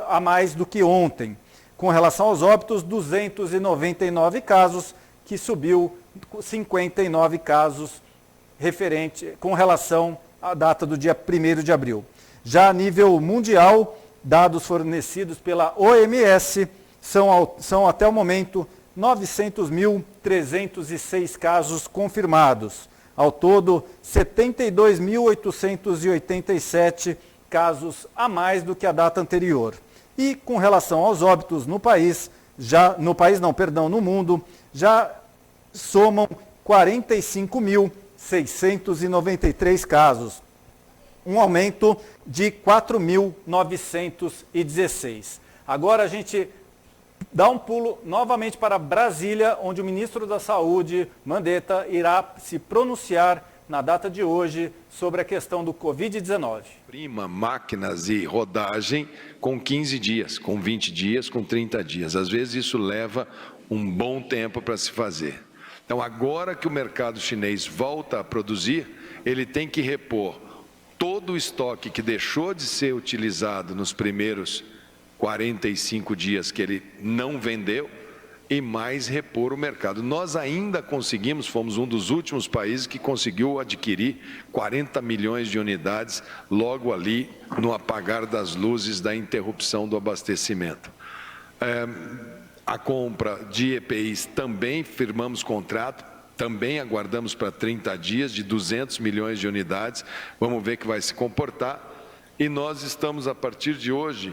a mais do que ontem. Com relação aos óbitos, 299 casos, que subiu 59 casos com relação à data do dia 1º de abril. Já a nível mundial, dados fornecidos pela OMS, são até o momento 900.306 casos confirmados. Ao todo, 72.887 casos a mais do que a data anterior. E com relação aos óbitos no mundo, já somam 45.693 casos, um aumento de 4.916. Agora a gente dá um pulo novamente para Brasília, onde o ministro da Saúde, Mandetta, irá se pronunciar na data de hoje, sobre a questão do Covid-19. Prima, máquinas e rodagem com 15 dias, com 20 dias, com 30 dias. Às vezes isso leva um bom tempo para se fazer. Então, agora que o mercado chinês volta a produzir, ele tem que repor todo o estoque que deixou de ser utilizado nos primeiros 45 dias que ele não vendeu e mais repor o mercado. Nós ainda conseguimos, fomos um dos últimos países que conseguiu adquirir 40 milhões de unidades logo ali no apagar das luzes da interrupção do abastecimento. A compra de EPIs também firmamos contrato, também aguardamos para 30 dias de 200 milhões de unidades, vamos ver que vai se comportar. E nós estamos, a partir de hoje,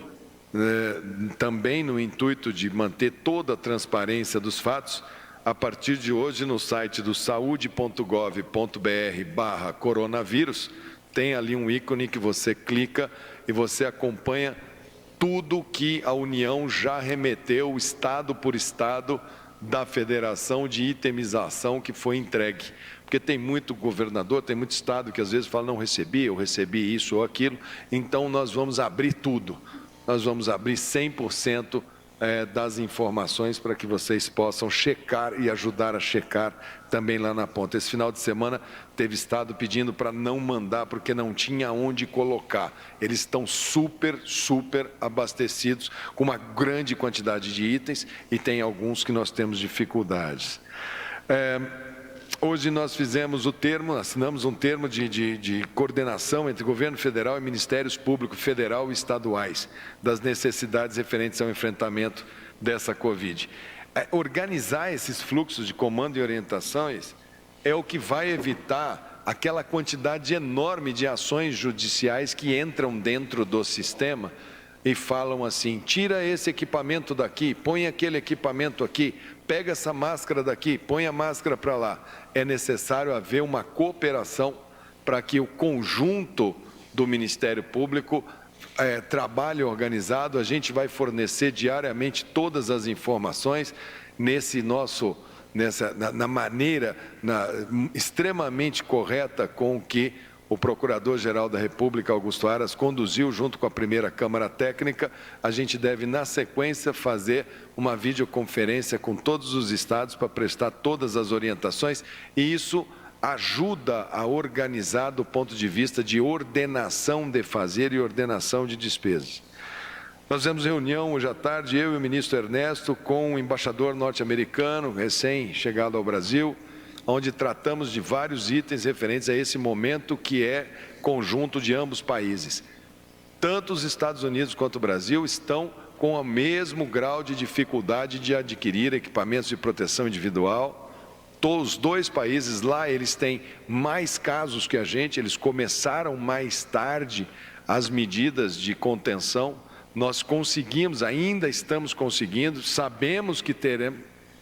também no intuito de manter toda a transparência dos fatos, a partir de hoje no site do saude.gov.br/coronavírus, tem ali um ícone que você clica e você acompanha tudo que a União já remeteu, estado por estado, da federação de itemização que foi entregue. Porque tem muito governador, tem muito estado que às vezes fala, não recebi, eu recebi isso ou aquilo, então nós vamos abrir tudo. Nós vamos abrir 100% das informações para que vocês possam checar e ajudar a checar também lá na ponta. Esse final de semana teve estado pedindo para não mandar porque não tinha onde colocar. Eles estão super abastecidos com uma grande quantidade de itens e tem alguns que nós temos dificuldades. Hoje nós fizemos assinamos um termo de coordenação entre governo federal e ministérios públicos federal e estaduais das necessidades referentes ao enfrentamento dessa Covid. Organizar esses fluxos de comando e orientações é o que vai evitar aquela quantidade enorme de ações judiciais que entram dentro do sistema e falam assim, tira esse equipamento daqui, põe aquele equipamento aqui, pega essa máscara daqui, põe a máscara para lá. É necessário haver uma cooperação para que o conjunto do Ministério Público trabalhe organizado. A gente vai fornecer diariamente todas as informações na maneira extremamente correta com que o Procurador-Geral da República, Augusto Aras, conduziu junto com a primeira Câmara Técnica. A gente deve, na sequência, fazer uma videoconferência com todos os estados para prestar todas as orientações e isso ajuda a organizar do ponto de vista de ordenação de fazer e ordenação de despesas. Nós fizemos reunião hoje à tarde, eu e o ministro Ernesto, com o embaixador norte-americano, recém-chegado ao Brasil, onde tratamos de vários itens referentes a esse momento que é conjunto de ambos países. Tanto os Estados Unidos quanto o Brasil estão com o mesmo grau de dificuldade de adquirir equipamentos de proteção individual. Todos os dois países lá, eles têm mais casos que a gente, eles começaram mais tarde as medidas de contenção. Nós conseguimos, ainda estamos conseguindo, sabemos que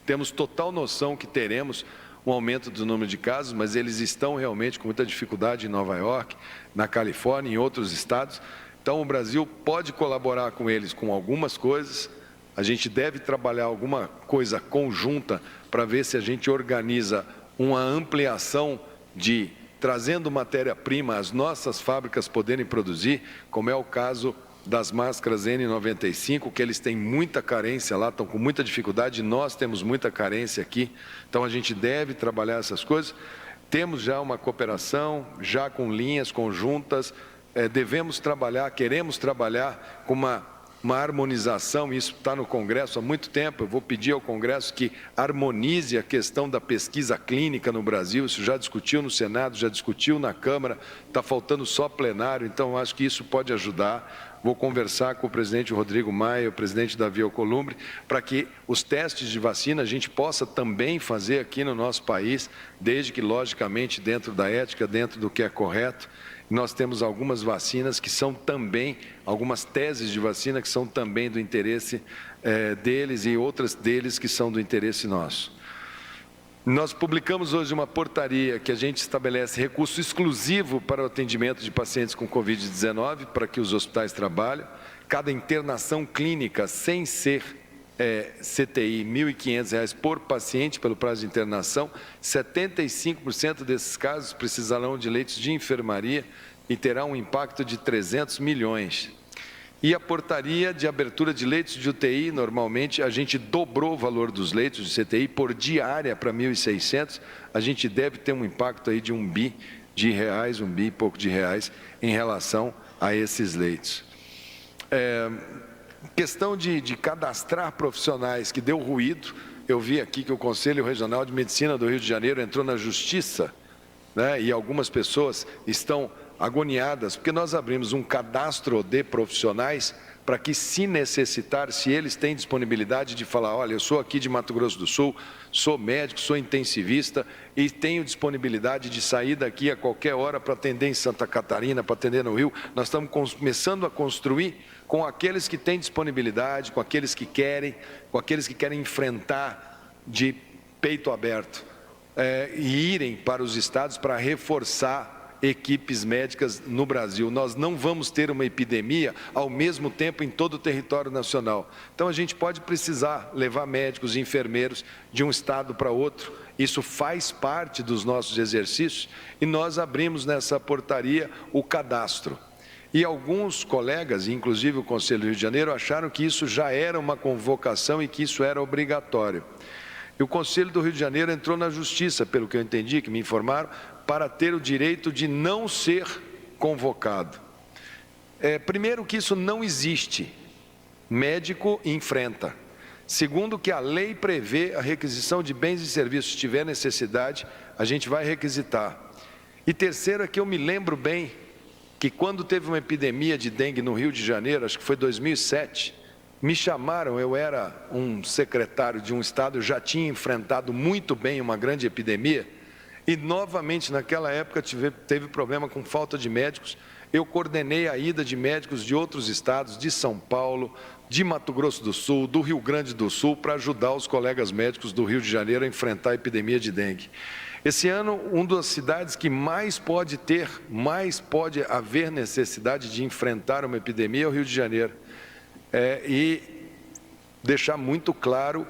temos total noção que teremos um aumento do número de casos, mas eles estão realmente com muita dificuldade em Nova York, na Califórnia e em outros estados. Então o Brasil pode colaborar com eles com algumas coisas, a gente deve trabalhar alguma coisa conjunta para ver se a gente organiza uma ampliação de trazendo matéria-prima às nossas fábricas poderem produzir, como é o caso das máscaras N95, que eles têm muita carência lá, estão com muita dificuldade, nós temos muita carência aqui, então a gente deve trabalhar essas coisas. Temos já uma cooperação, já com linhas conjuntas, devemos trabalhar, queremos trabalhar com uma harmonização, isso está no Congresso há muito tempo, eu vou pedir ao Congresso que harmonize a questão da pesquisa clínica no Brasil, isso já discutiu no Senado, já discutiu na Câmara, está faltando só plenário, então acho que isso pode ajudar. Vou conversar com o presidente Rodrigo Maia, o presidente Davi Alcolumbre, para que os testes de vacina a gente possa também fazer aqui no nosso país, desde que, logicamente, dentro da ética, dentro do que é correto. Nós temos algumas vacinas que são também, algumas teses de vacina que são também do interesse deles e outras deles que são do interesse nosso. Nós publicamos hoje uma portaria que a gente estabelece recurso exclusivo para o atendimento de pacientes com Covid-19, para que os hospitais trabalhem. Cada internação clínica, sem ser CTI, R$ 1.500 por paciente pelo prazo de internação. 75% desses casos precisarão de leitos de enfermaria e terá um impacto de 300 milhões. E a portaria de abertura de leitos de UTI, normalmente a gente dobrou o valor dos leitos de CTI por diária para 1.600, a gente deve ter um impacto aí de R$1 bi, R$1 bi e pouco de reais em relação a esses leitos. Questão de cadastrar profissionais, que deu ruído. Eu vi aqui que o Conselho Regional de Medicina do Rio de Janeiro entrou na Justiça, né, e algumas pessoas estão agoniadas, porque nós abrimos um cadastro de profissionais para que, se necessitar, se eles têm disponibilidade de falar, olha, eu sou aqui de Mato Grosso do Sul, sou médico, sou intensivista e tenho disponibilidade de sair daqui a qualquer hora para atender em Santa Catarina, para atender no Rio. Nós estamos começando a construir com aqueles que têm disponibilidade, com aqueles que querem enfrentar de peito aberto e irem para os estados para reforçar equipes médicas no Brasil. Nós não vamos ter uma epidemia ao mesmo tempo em todo o território nacional. Então, a gente pode precisar levar médicos e enfermeiros de um estado para outro. Isso faz parte dos nossos exercícios e nós abrimos nessa portaria o cadastro. E alguns colegas, inclusive o Conselho do Rio de Janeiro, acharam que isso já era uma convocação e que isso era obrigatório. E o Conselho do Rio de Janeiro entrou na Justiça, pelo que eu entendi, que me informaram, para ter o direito de não ser convocado. Primeiro, que isso não existe. Médico enfrenta. Segundo, que a lei prevê a requisição de bens e serviços. Se tiver necessidade, a gente vai requisitar. E terceiro, é que eu me lembro bem que quando teve uma epidemia de dengue no Rio de Janeiro, acho que foi 2007, me chamaram, eu era um secretário de um estado, eu já tinha enfrentado muito bem uma grande epidemia, e novamente naquela época teve problema com falta de médicos. Eu coordenei a ida de médicos de outros estados, de São Paulo, de Mato Grosso do Sul, do Rio Grande do Sul, para ajudar os colegas médicos do Rio de Janeiro a enfrentar a epidemia de dengue. Esse ano, uma das cidades que mais pode haver necessidade de enfrentar uma epidemia é o Rio de Janeiro. E deixar muito claro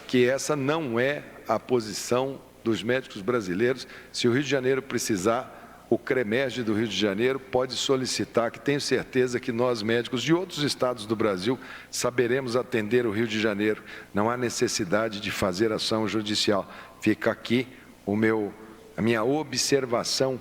que essa não é a posição dos médicos brasileiros. Se o Rio de Janeiro precisar, o CREMERG do Rio de Janeiro pode solicitar, que tenho certeza que nós, médicos de outros estados do Brasil, saberemos atender o Rio de Janeiro. Não há necessidade de fazer ação judicial. Fica aqui a minha observação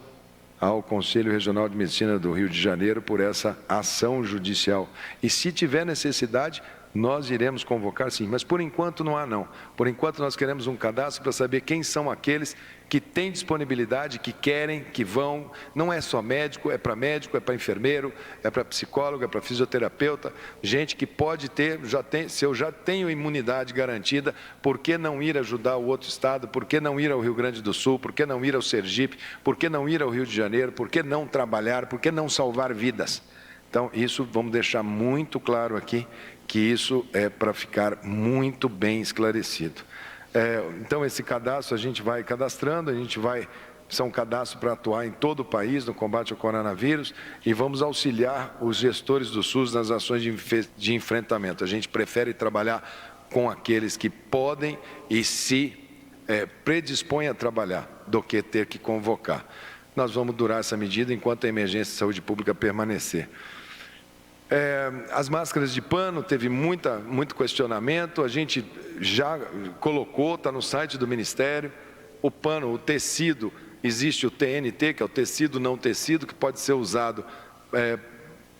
ao Conselho Regional de Medicina do Rio de Janeiro por essa ação judicial. E se tiver necessidade, nós iremos convocar sim, mas por enquanto não há não. Por enquanto nós queremos um cadastro para saber quem são aqueles que têm disponibilidade, que querem, que vão. Não é só médico, é para enfermeiro, é para psicólogo, é para fisioterapeuta, gente que pode ter, se eu já tenho imunidade garantida, por que não ir ajudar o outro estado? Por que não ir ao Rio Grande do Sul? Por que não ir ao Sergipe? Por que não ir ao Rio de Janeiro? Por que não trabalhar? Por que não salvar vidas? Então, isso vamos deixar muito claro aqui, que isso é para ficar muito bem esclarecido. Então, esse cadastro a gente vai cadastrando, são cadastros para atuar em todo o país no combate ao coronavírus e vamos auxiliar os gestores do SUS nas ações de enfrentamento. A gente prefere trabalhar com aqueles que podem e se predispõem a trabalhar do que ter que convocar. Nós vamos durar essa medida enquanto a emergência de saúde pública permanecer. As máscaras de pano, teve muito questionamento, a gente já colocou, está no site do Ministério, o pano, o tecido, existe o TNT, que é o tecido não tecido, que pode ser usado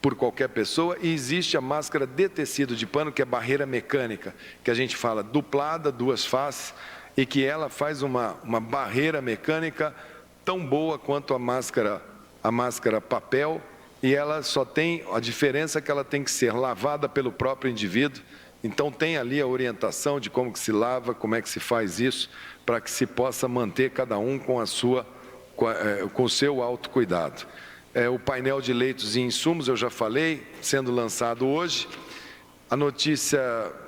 por qualquer pessoa, e existe a máscara de tecido de pano, que é barreira mecânica, que a gente fala duplada, duas faces, e que ela faz uma barreira mecânica tão boa quanto a máscara papel, e ela só tem, a diferença é que ela tem que ser lavada pelo próprio indivíduo, então tem ali a orientação de como que se lava, como é que se faz isso, para que se possa manter cada um com o seu autocuidado. O painel de leitos e insumos, eu já falei, sendo lançado hoje. A notícia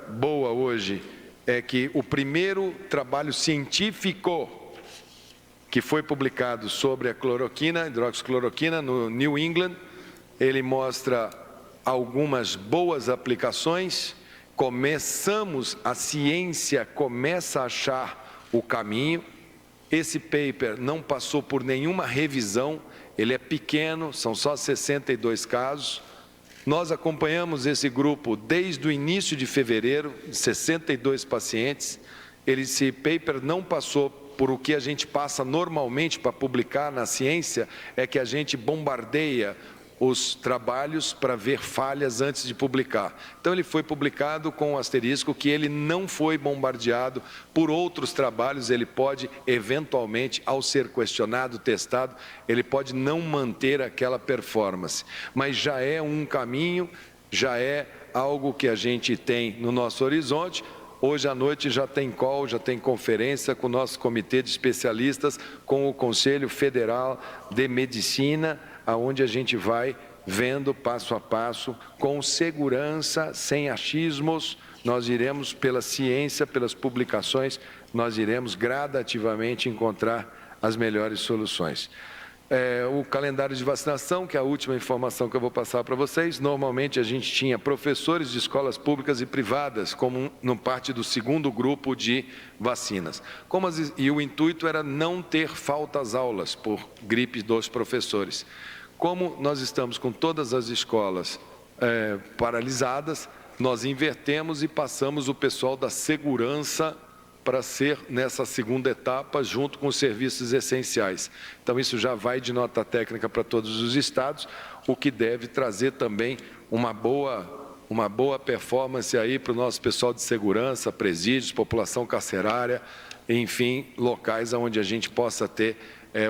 boa hoje é que o primeiro trabalho científico que foi publicado sobre a cloroquina, hidroxicloroquina, no New England, ele mostra algumas boas aplicações, a ciência começa a achar o caminho. Esse paper não passou por nenhuma revisão, ele é pequeno, são só 62 casos. Nós acompanhamos esse grupo desde o início de fevereiro, 62 pacientes. Esse paper não passou por o que a gente passa normalmente para publicar na ciência, é que a gente bombardeia os trabalhos para ver falhas antes de publicar. Então ele foi publicado com o asterisco que ele não foi bombardeado por outros trabalhos, ele pode eventualmente, ao ser questionado, testado, ele pode não manter aquela performance. Mas já é um caminho, já é algo que a gente tem no nosso horizonte. Hoje à noite já tem call, já tem conferência com o nosso comitê de especialistas, com o Conselho Federal de Medicina, aonde a gente vai vendo passo a passo, com segurança, sem achismos, nós iremos pela ciência, pelas publicações, nós iremos gradativamente encontrar as melhores soluções. O calendário de vacinação, que é a última informação que eu vou passar para vocês, normalmente a gente tinha professores de escolas públicas e privadas como no parte do segundo grupo de vacinas. E o intuito era não ter falta às aulas por gripe dos professores. Como nós estamos com todas as escolas paralisadas, nós invertemos e passamos o pessoal da segurança para ser nessa segunda etapa, junto com os serviços essenciais. Então, isso já vai de nota técnica para todos os estados, o que deve trazer também uma boa performance aí para o nosso pessoal de segurança, presídios, população carcerária, enfim, locais onde a gente possa ter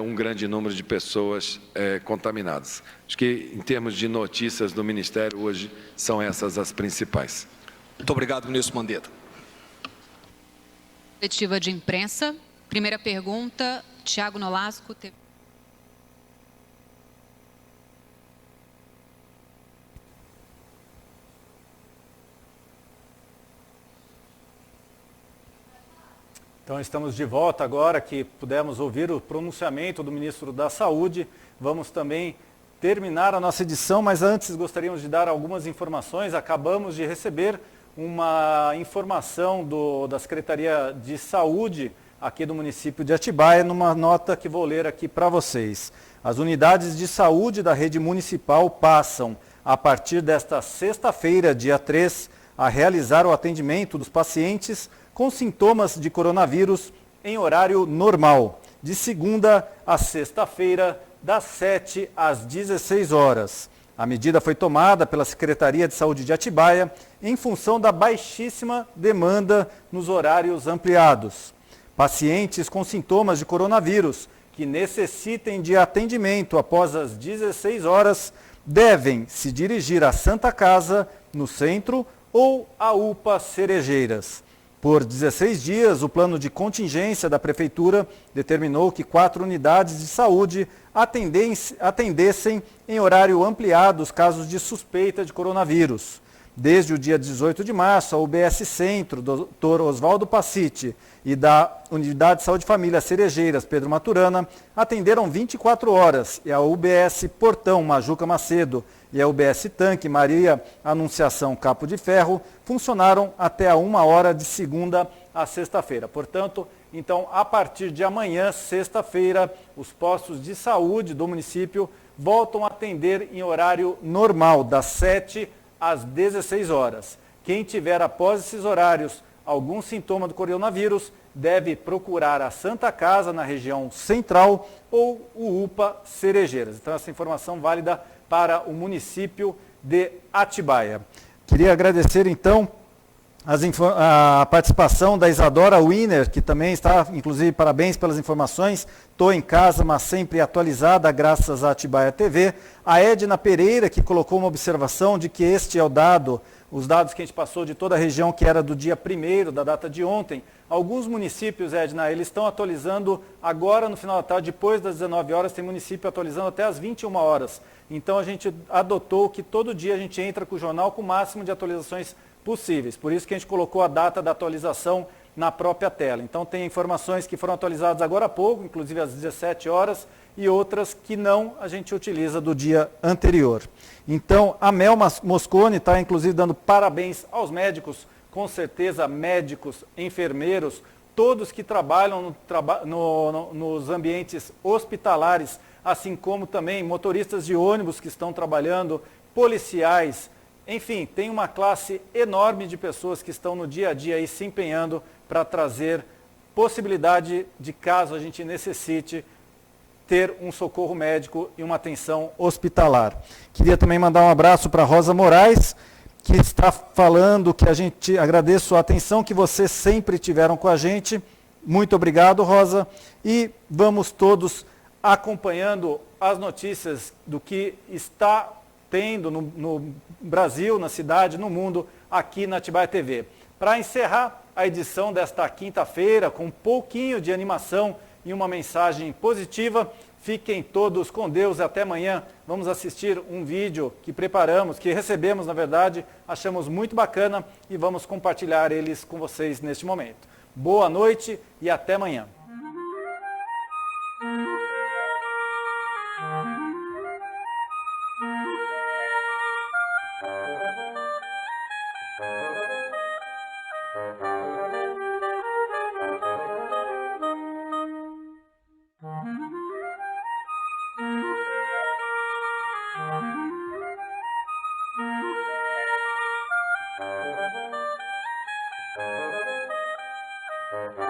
um grande número de pessoas contaminadas. Acho que, em termos de notícias do Ministério, hoje, são essas as principais. Muito obrigado, ministro Mandetta. Coletiva de imprensa. Primeira pergunta, Tiago Nolasco. Então, estamos de volta agora que pudemos ouvir o pronunciamento do ministro da Saúde. Vamos também terminar a nossa edição, mas antes gostaríamos de dar algumas informações. Acabamos de receber uma informação da Secretaria de Saúde aqui do município de Atibaia, numa nota que vou ler aqui para vocês. As unidades de saúde da rede municipal passam, a partir desta sexta-feira, dia 3, a realizar o atendimento dos pacientes com sintomas de coronavírus em horário normal, de segunda a sexta-feira, das 7 às 16 horas. A medida foi tomada pela Secretaria de Saúde de Atibaia em função da baixíssima demanda nos horários ampliados. Pacientes com sintomas de coronavírus que necessitem de atendimento após as 16 horas devem se dirigir à Santa Casa, no centro, ou à UPA Cerejeiras. Por 16 dias, o plano de contingência da Prefeitura determinou que 4 unidades de saúde atendessem em horário ampliado os casos de suspeita de coronavírus. Desde o dia 18 de março, a UBS Centro, Dr. Oswaldo Passiti, e da Unidade de Saúde e Família Cerejeiras, Pedro Maturana, atenderam 24 horas, e a UBS Portão, Majuca Macedo, e a UBS Tanque, Maria Anunciação Capo de Ferro, funcionaram até a 1 hora de segunda a sexta-feira. Portanto, então, a partir de amanhã, sexta-feira, os postos de saúde do município voltam a atender em horário normal, das 7 às 16 horas. Quem tiver após esses horários algum sintoma do coronavírus deve procurar a Santa Casa na região central ou o UPA Cerejeiras. Então, essa informação válida para o município de Atibaia. Queria agradecer, então, a participação da Isadora Wiener, que também está, inclusive, parabéns pelas informações. Estou em casa, mas sempre atualizada, graças à Atibaia TV. A Edna Pereira, que colocou uma observação de que este é o dado, os dados que a gente passou de toda a região, que era do dia 1º, da data de ontem. Alguns municípios, Edna, eles estão atualizando agora no final da tarde, depois das 19 horas, tem município atualizando até as 21 horas. Então, a gente adotou que todo dia a gente entra com o jornal com o máximo de atualizações possíveis. Por isso que a gente colocou a data da atualização na própria tela. Então, tem informações que foram atualizadas agora há pouco, inclusive às 17 horas, e outras que não a gente utiliza do dia anterior. Então, a Mel Moscone está, inclusive, dando parabéns aos médicos com certeza médicos, enfermeiros, todos que trabalham nos ambientes hospitalares, assim como também motoristas de ônibus que estão trabalhando, policiais, enfim, tem uma classe enorme de pessoas que estão no dia a dia aí se empenhando para trazer possibilidade de, caso a gente necessite, ter um socorro médico e uma atenção hospitalar. Queria também mandar um abraço para Rosa Moraes, que está falando que a gente agradeço a atenção que vocês sempre tiveram com a gente. Muito obrigado, Rosa. E vamos todos acompanhando as notícias do que está tendo no Brasil, na cidade, no mundo, aqui na Atibaia TV. Para encerrar a edição desta quinta-feira, com um pouquinho de animação e uma mensagem positiva, fiquem todos com Deus e até amanhã. Vamos assistir um vídeo que preparamos, que recebemos, na verdade, achamos muito bacana e vamos compartilhar eles com vocês neste momento. Boa noite e até amanhã. Thank you.